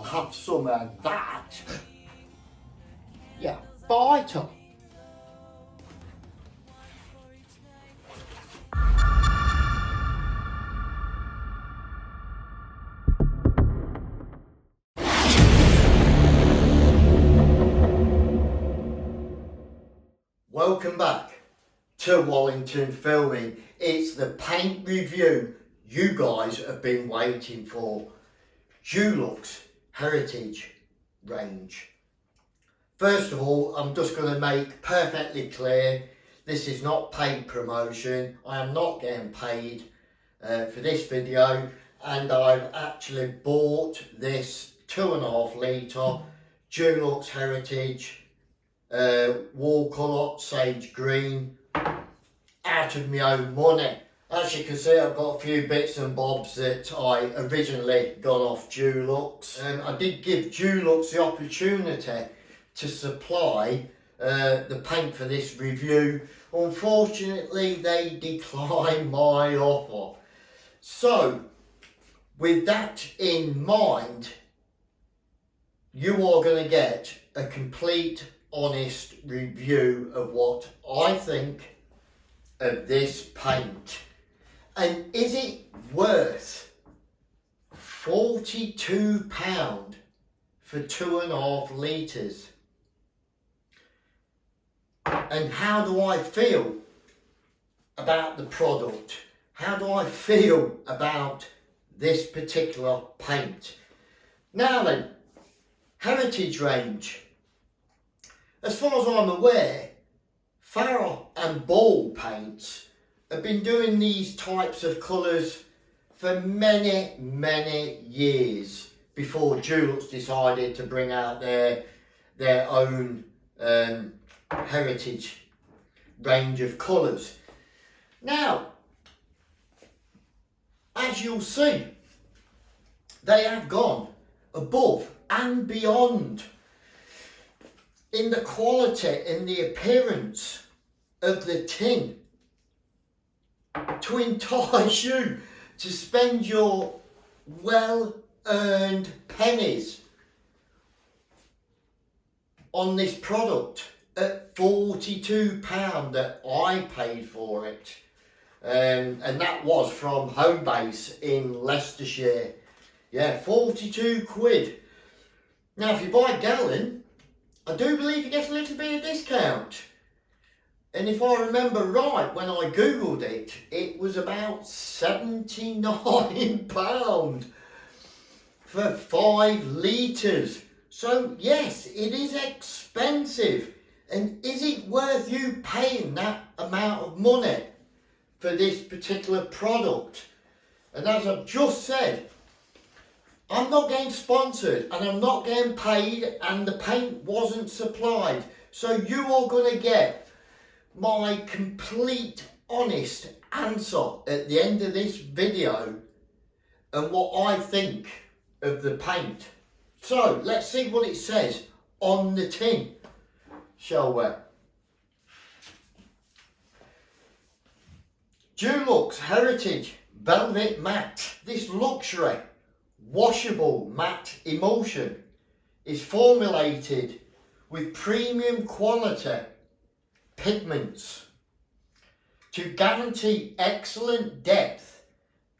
have some of that. Yeah, biter. Welcome back to Wallington Filming. It's the paint review you guys have been waiting for. Dulux Heritage range. First of all, I'm just going to make perfectly clear, this is not paid promotion. I am not getting paid for this video, and I've actually bought this 2.5 litre Dulux Heritage wall colour sage green out of my own money. As you can see, I've got a few bits and bobs that I originally got off Dulux. I did give Dulux the opportunity to supply the paint for this review. Unfortunately, they declined my offer. So, with that in mind, you are going to get a complete, honest review of what I think of this paint. And is it worth £42 for 2.5 litres? And how do I feel about the product? How do I feel about this particular paint? Now then, Heritage range. As far as I'm aware, Farrow and Ball paints have been doing these types of colours for many years before Dulux decided to bring out their own heritage range of colours. Now, as you'll see, they have gone above and beyond in the quality and the appearance of the tin to entice you to spend your well-earned pennies on this product at £42 that I paid for it. And that was from home base in Leicestershire. Yeah, 42 quid. Now if you buy a gallon, I do believe you get a little bit of discount. And if I remember right, when I googled it, it was about £79 for 5 litres. So yes, it is expensive. And is it worth you paying that amount of money for this particular product? And as I've just said, I'm not getting sponsored and I'm not getting paid, and the paint wasn't supplied. So you are going to get my complete honest answer at the end of this video and what I think of the paint. So let's see what it says on the tin, shall we? Dulux Heritage Velvet Matte. This luxury washable matte emulsion is formulated with premium quality pigments to guarantee excellent depth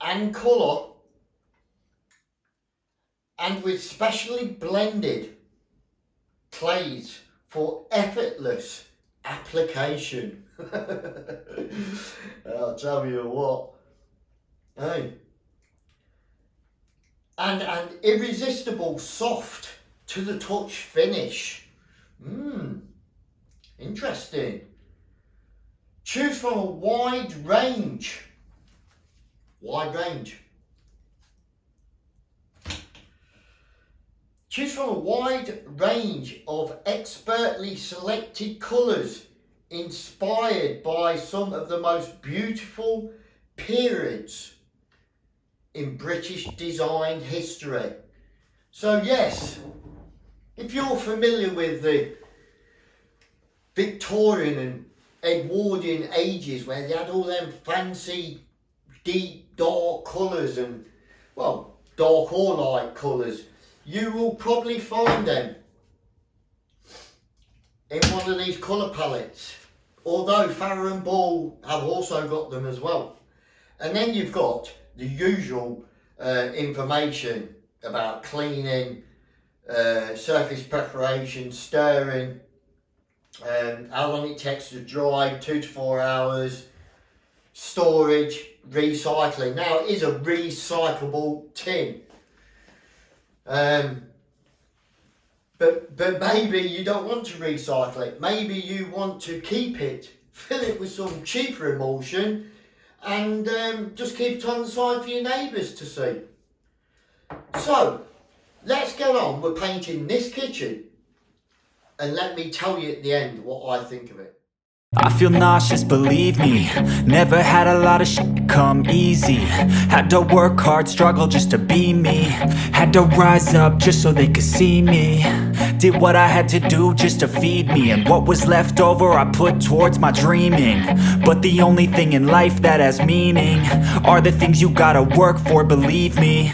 and colour, and with specially blended clays for effortless application. I'll tell you what, hey. And an irresistible soft to the touch finish. Interesting. Choose from a wide range. Choose from a wide range of expertly selected colours inspired by some of the most beautiful periods in British design history. So yes, if you're familiar with the Victorian and Edwardian ages where they had all them fancy deep dark colours and, well, dark or light colours, you will probably find them in one of these colour palettes. Although Farrow and Ball have also got them as well. And then you've got the usual information about cleaning, surface preparation, stirring, how long it takes to dry, 2 to 4 hours, storage, recycling. Now it is a recyclable tin. But maybe you don't want to recycle it. Maybe you want to keep it, fill it with some cheaper emulsion, and just keep it on the side for your neighbours to see. So, let's get on with painting this kitchen, and let me tell you at the end what I think of it. I feel nauseous, believe me. Never had a lot of shit come easy. Had to work hard, struggle just to be me. Had to rise up just so they could see me. Did what I had to do just to feed me, and what was left over I put towards my dreaming. But the only thing in life that has meaning are the things you gotta work for, believe me.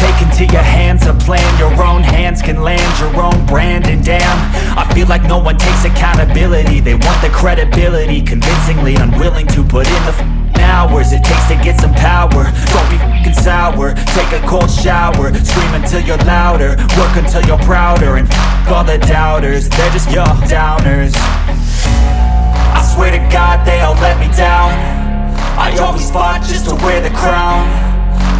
Take into your hands a plan, your own hands can land your own brand. And damn, I feel like no one takes accountability. They want the credibility, convincingly unwilling to put in the hours it takes to get some power. Don't be f***ing sour, take a cold shower, scream until you're louder, work until you're prouder, and f*** all the doubters, they're just your downers. I swear to God they all let me down. I always fought just to wear the crown.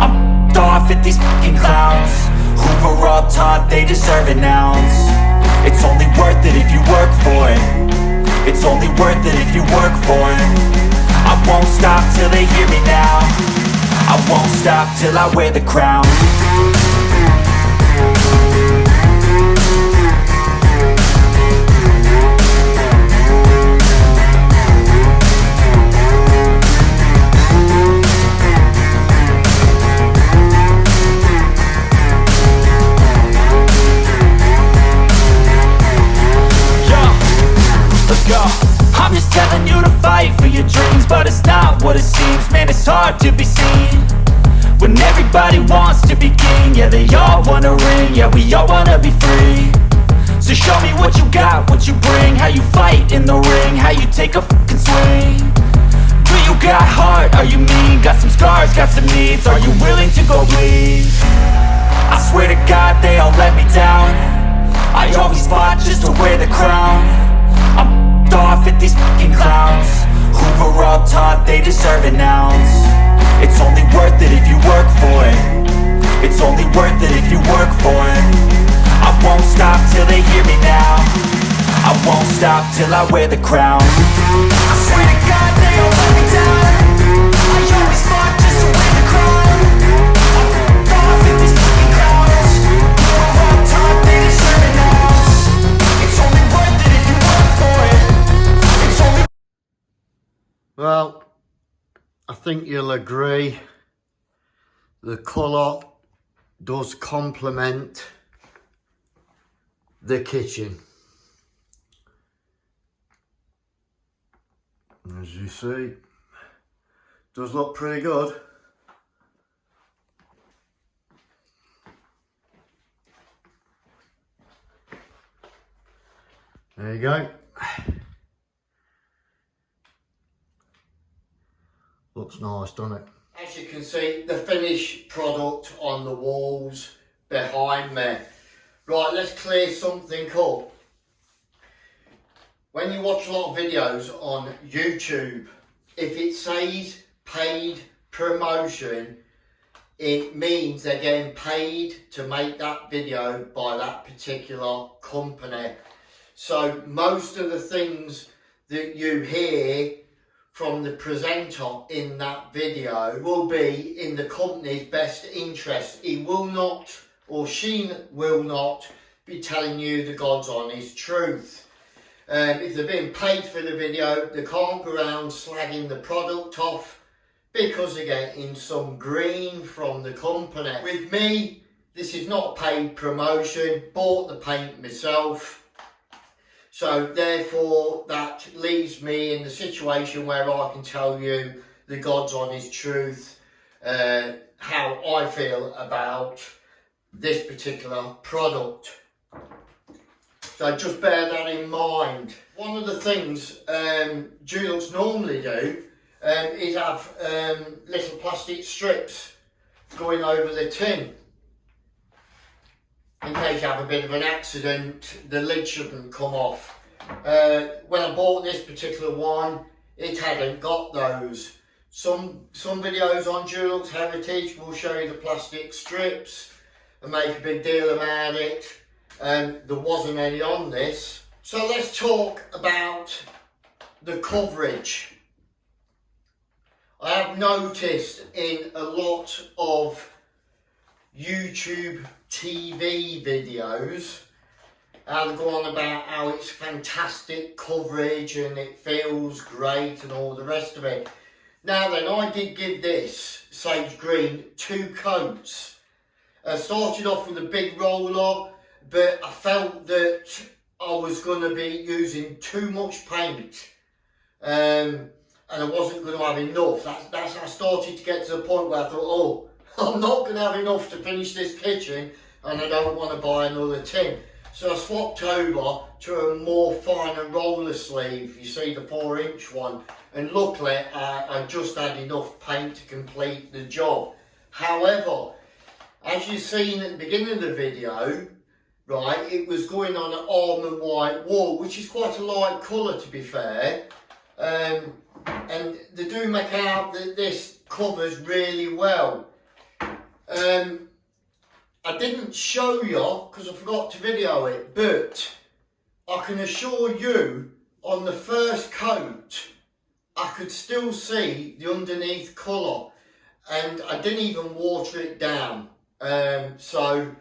I'm off at these fucking clowns who were all taught they deserve an ounce. It's only worth it if you work for it. It's only worth it if you work for it. I won't stop till they hear me now. I won't stop till I wear the crown. I'm just telling you to fight for your dreams, but it's not what it seems. Man, it's hard to be seen when everybody wants to be king. Yeah, they all wanna ring, yeah, we all wanna be free. So show me what you got, what you bring, how you fight in the ring, how you take a fucking swing. Do you got heart, are you mean? Got some scars, got some needs, are you willing to go bleed? I swear to God they all let me down. I always fought just to wear the crown. I'm off at these fucking clowns who were all taught they deserve an ounce. It's only worth it if you work for it. It's only worth it if you work for it. I won't stop till they hear me now. I won't stop till I wear the crown. I swear to God they all let me down. I always fought just to wear the crown. I'm off at these fucking clowns who were all taught they deserve an ounce. It's only worth it if you work for it. Well, I think you'll agree the colour does complement the kitchen. As you see, does look pretty good. There you go. Looks nice, doesn't it? As you can see, the finished product on the walls behind me. Right, let's clear something up. When you watch a lot of videos on YouTube, if it says paid promotion, it means they're getting paid to make that video by that particular company. So most of the things that you hear from the presenter in that video will be in the company's best interest. He will not, or she will not, be telling you the God's honest truth. If they're being paid for the video, they can't go around slagging the product off because they're getting some green from the company. With me, this is not a paid promotion, bought the paint myself. So therefore that leaves me in the situation where I can tell you the God's honest truth, how I feel about this particular product. So just bear that in mind. One of the things Dulux normally do is have little plastic strips going over the tin. In case you have a bit of an accident, the lid shouldn't come off. When I bought this particular one, it hadn't got those. Some videos on Dulux Heritage will show you the plastic strips and make a big deal about it. There wasn't any on this. So let's talk about the coverage. I have noticed in a lot of YouTube TV videos and go on about how it's fantastic coverage and it feels great and all the rest of it. Now then, I did give this sage green 2 coats. I started off with a big roller, but I felt that I was going to be using too much paint and I wasn't going to have enough. That's I started to get to the point where I thought, oh, I'm not going to have enough to finish this kitchen and I don't want to buy another tin. So I swapped over to a more finer roller sleeve, you see the 4-inch one, and luckily I just had enough paint to complete the job. However, as you've seen at the beginning of the video, right, it was going on an almond white wall, which is quite a light colour to be fair, and they do make out that this covers really well. I didn't show you because I forgot to video it, but I can assure you on the first coat I could still see the underneath colour and I didn't even water it down. So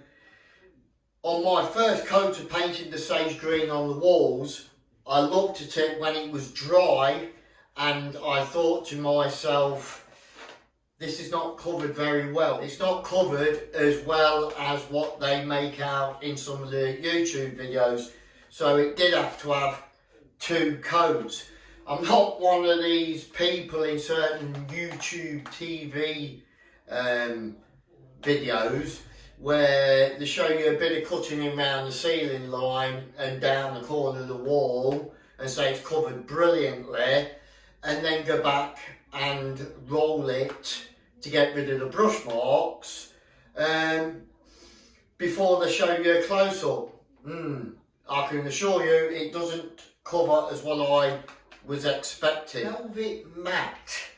on my first coat of painting the sage green on the walls, I looked at it when it was dry and I thought to myself, this is not covered very well. It's not covered as well as what they make out in some of the YouTube videos. So it did have to have 2 coats. I'm not one of these people in certain YouTube TV videos where they show you a bit of cutting around the ceiling line and down the corner of the wall and say it's covered brilliantly and then go back and roll it to get rid of the brush marks before they show you a close-up. I can assure you it doesn't cover as well I was expecting. Velvet matte.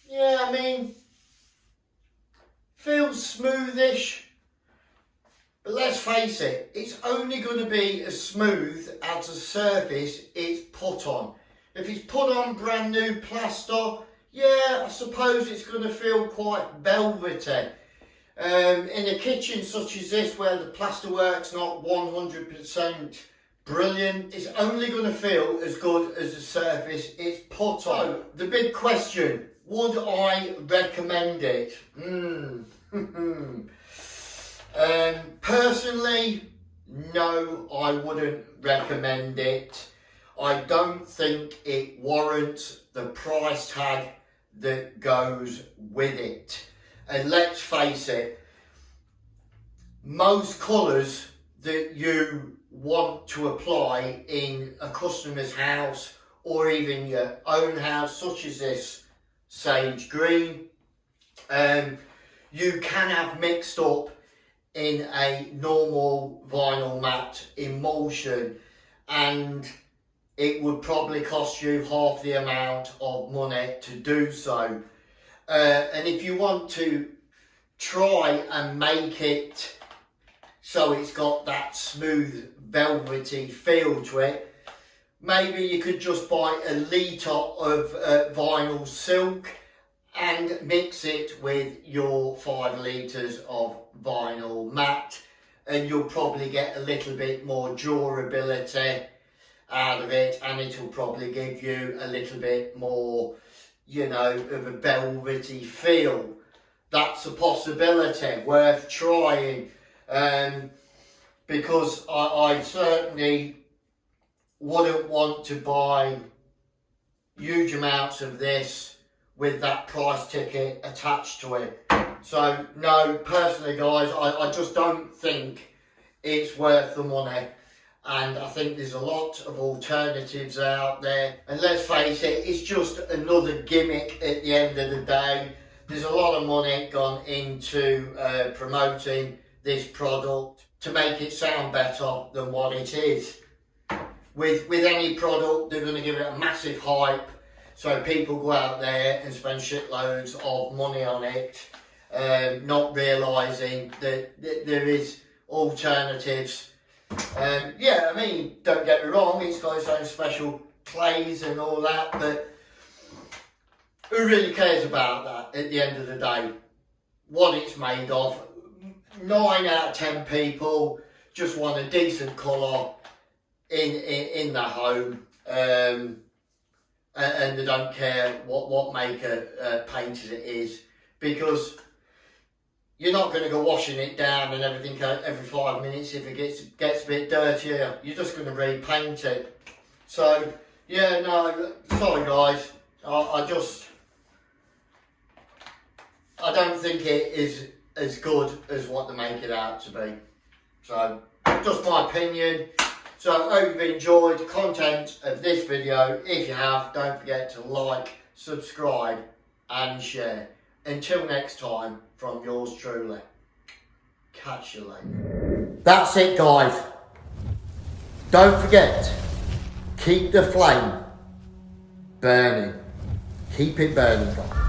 Yeah, I mean, feels smoothish, but let's face it, it's only going to be as smooth as the surface it's put on. If it's put on brand new plaster, yeah, I suppose it's going to feel quite velvety. In a kitchen such as this where the plasterwork's not 100% brilliant, it's only going to feel as good as the surface it's put on. So, the big question, would I recommend it? Personally, no, I wouldn't recommend it. I don't think it warrants the price tag that goes with it. And let's face it, most colours that you want to apply in a customer's house or even your own house, such as this sage green, you can have mixed up in a normal vinyl matte emulsion, and it would probably cost you half the amount of money to do so. And if you want to try and make it so it's got that smooth velvety feel to it, maybe you could just buy a litre of vinyl silk and mix it with your 5 litres of vinyl matte, and you'll probably get a little bit more durability out of it, and it'll probably give you a little bit more, you know, of a velvety feel. That's a possibility, worth trying, because I certainly wouldn't want to buy huge amounts of this with that price ticket attached to it. So no, personally guys, I just don't think it's worth the money. And I think there's a lot of alternatives out there. And let's face it, it's just another gimmick at the end of the day. There's a lot of money gone into promoting this product to make it sound better than what it is. With any product, they're going to give it a massive hype, so people go out there and spend shitloads of money on it, not realising that there is alternatives. Yeah, I mean, don't get me wrong, it's got its own special clays and all that, but who really cares about that at the end of the day? What it's made of. 9 out of 10 people just want a decent colour in their home, and they don't care what make a paint it is, because you're not going to go washing it down and everything every 5 minutes. If it gets a bit dirtier, you're just going to repaint it. So yeah, no, sorry guys, I don't think it is as good as what they make it out to be. So just my opinion. So I hope you've enjoyed the content of this video. If you have, don't forget to like, subscribe and share. Until next time, from yours truly. Catch you later. That's it guys. Don't forget, keep the flame burning. Keep it burning guys.